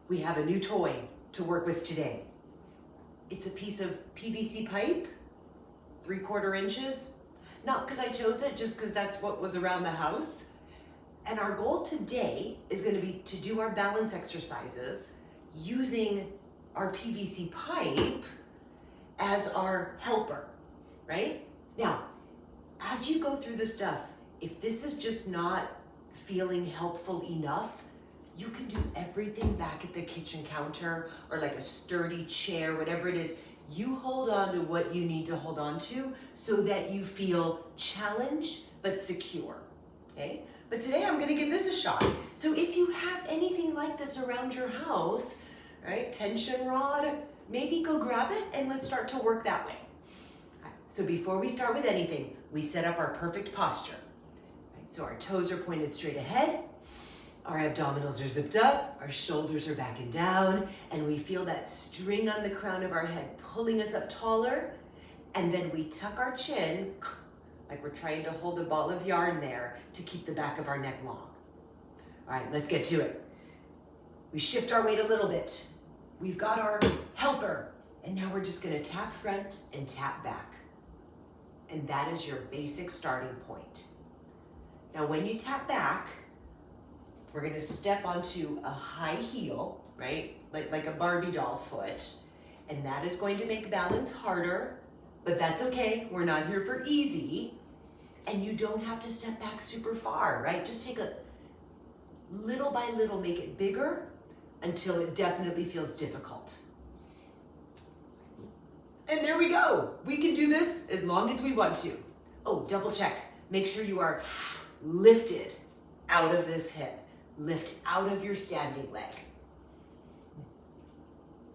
we have a new toy to work with today. It's a piece of PVC pipe, 3/4 inches. Not because I chose it, just because that's what was around the house. And our goal today is going to be to do our balance exercises using our PVC pipe as our helper, right? Now, as you go through the stuff, if this is just not feeling helpful enough, you can do everything back at the kitchen counter or like a sturdy chair, whatever it is. You hold on to what you need to hold on to so that you feel challenged but secure, okay? But today I'm gonna give this a shot. So if you have anything like this around your house, right, tension rod, maybe go grab it and let's start to work that way. Right, so before we start with anything, we set up our perfect posture. Right, so our toes are pointed straight ahead, our abdominals are zipped up, our shoulders are back and down, and we feel that string on the crown of our head pulling us up taller, and then we tuck our chin, like we're trying to hold a ball of yarn there to keep the back of our neck long. All right, let's get to it. We shift our weight a little bit. We've got our helper, and now we're just gonna tap front and tap back. And that is your basic starting point. Now, when you tap back, we're gonna step onto a high heel, right? Like a Barbie doll foot. And that is going to make balance harder, but that's okay. We're not here for easy. And you don't have to step back super far, right? Just take a little by little, make it bigger until it definitely feels difficult. And there we go. We can do this as long as we want to. Oh, double check. Make sure you are lifted out of this hip. Lift out of your standing leg.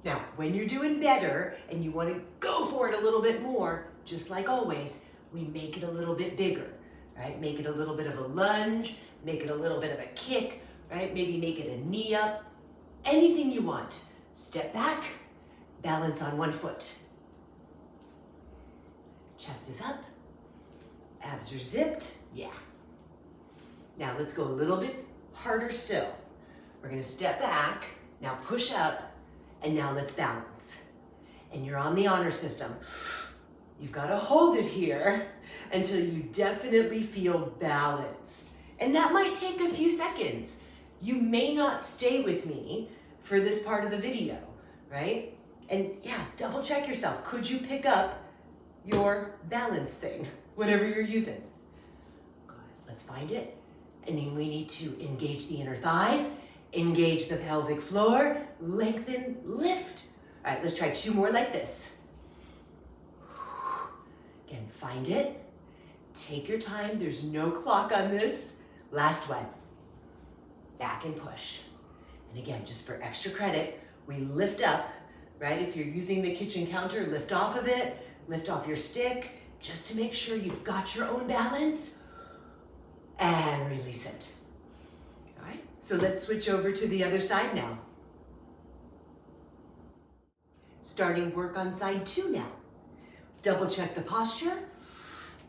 Now, when you're doing better and you want to go for it a little bit more, just like always, we make it a little bit bigger, right? Make it a little bit of a lunge, make it a little bit of a kick, right? Maybe make it a knee up, anything you want. Step back, balance on one foot. Chest is up, abs are zipped, yeah. Now let's go a little bit harder still. We're gonna step back, now push up, and now let's balance. And you're on the honor system. You've gotta hold it here until you definitely feel balanced. And that might take a few seconds. You may not stay with me for this part of the video, right? And yeah, double check yourself. Could you pick up your balance thing, whatever you're using? Good, let's find it. And then we need to engage the inner thighs, engage the pelvic floor, lengthen, lift. All right, let's try 2 more like this. Again, find it. Take your time, there's no clock on this. Last one. Back and push. And again, just for extra credit, we lift up, right? If you're using the kitchen counter, lift off of it, lift off your stick, just to make sure you've got your own balance. And release it. All right, so let's switch over to the other side now. Starting work on side 2 now. Double check the posture,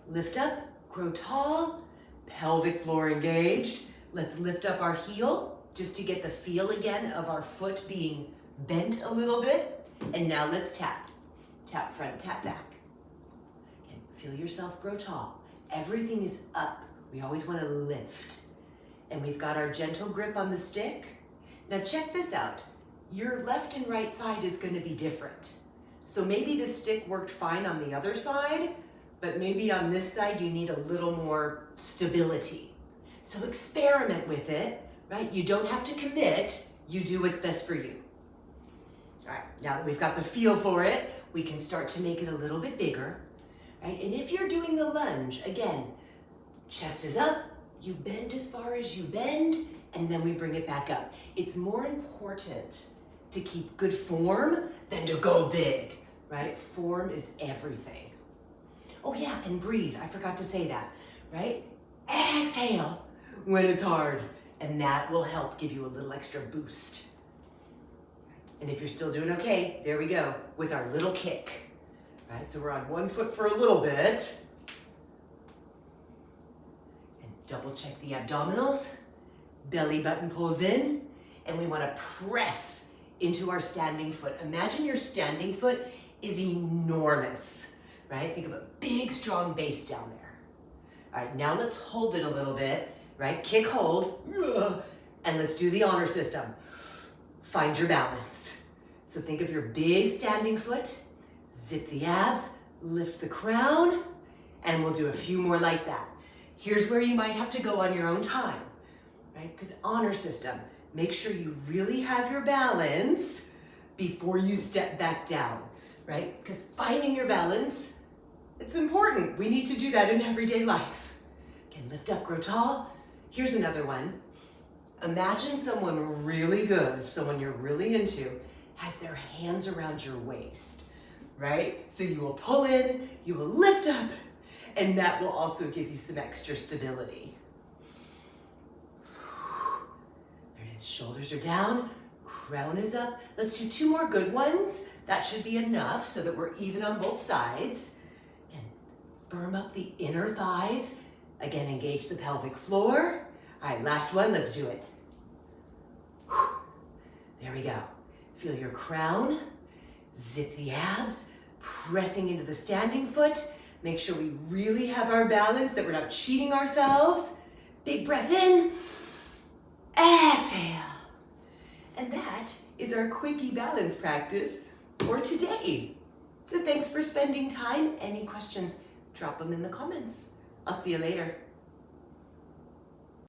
lift up, grow tall, pelvic floor engaged. Let's lift up our heel just to get the feel again of our foot being bent a little bit. And now let's tap. Tap front, tap back. Again, feel yourself grow tall. Everything is up. We always want to lift. And we've got our gentle grip on the stick. Now check this out. Your left and right side is going to be different. So maybe the stick worked fine on the other side, but maybe on this side you need a little more stability. So experiment with it, right? You don't have to commit. You do what's best for you. All right, now that we've got the feel for it, we can start to make it a little bit bigger, right? And if you're doing the lunge, again, chest is up, you bend as far as you bend, and then we bring it back up. It's more important to keep good form than to go big, right? Form is everything. Oh yeah, and breathe, I forgot to say that, right? Exhale when it's hard, and that will help give you a little extra boost. And if you're still doing okay, there we go, with our little kick, right? So we're on one foot for a little bit. And double check the abdominals. Belly button pulls in, and we want to press into our standing foot. Imagine your standing foot is enormous, right? Think of a big, strong base down there. All right, now let's hold it a little bit, right? Kick, hold, and let's do the honor system. Find your balance. So think of your big standing foot, zip the abs, lift the crown, and we'll do a few more like that. Here's where you might have to go on your own time, right? Because honor system, make sure you really have your balance before you step back down, right? Because finding your balance, it's important. We need to do that in everyday life. Okay, lift up, grow tall. Here's another one. Imagine someone really good, someone you're really into, has their hands around your waist, right? So you will pull in, you will lift up, and that will also give you some extra stability. There it is, shoulders are down, crown is up. Let's do 2 more good ones. That should be enough so that we're even on both sides. And firm up the inner thighs. Again, engage the pelvic floor. All right, last one, let's do it. There we go. Feel your crown, zip the abs, pressing into the standing foot. Make sure we really have our balance, that we're not cheating ourselves. Big breath in, exhale. And that is our quickie balance practice for today. So thanks for spending time. Any questions, drop them in the comments. I'll see you later.